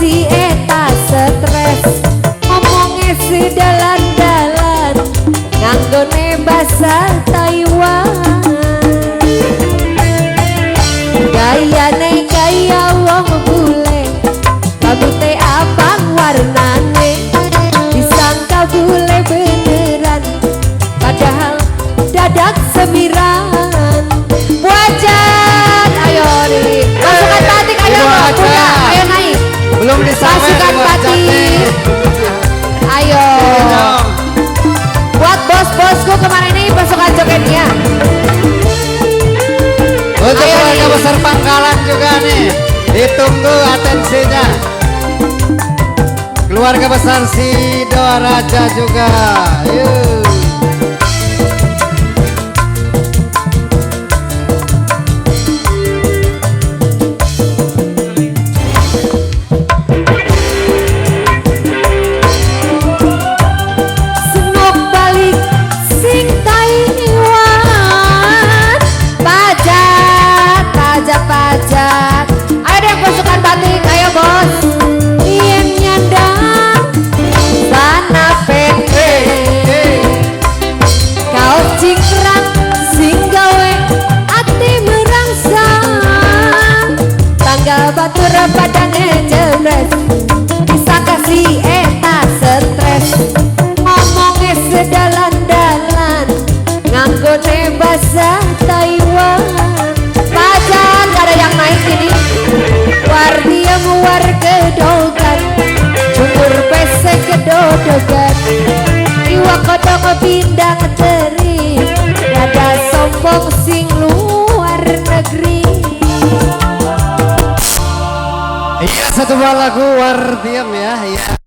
si eta stres ngomongnya sedalan-dalan nganggone bahasa Taiwan gayane gaya wong bule rambutnya abang warnane disangka bule beneran padahal dadak semiran wajat ayo nih pasukan batik ayo punya ayo naik belum disamai pasukan batik ayo buat bos-bosku kemarin ini pasukan jogetnya untuk keluarga besar Pangkalan juga nih ditunggu atensinya keluarga besar Sidoaraja juga yuk. Pajak ayo deh pasukan batik ayo bos yang nyandang sana pete kau cingkrang sing gawe ati merangsang tanggal batur padang jebres bisa kasih eta stres ngomongnya sedalan-dalan nganggone bahasa Taiwan war gedogan jumur pesek gedodogan iwa kodok pindang teri dada sombong sing luar negeri iya satu buah lagu War Diem ya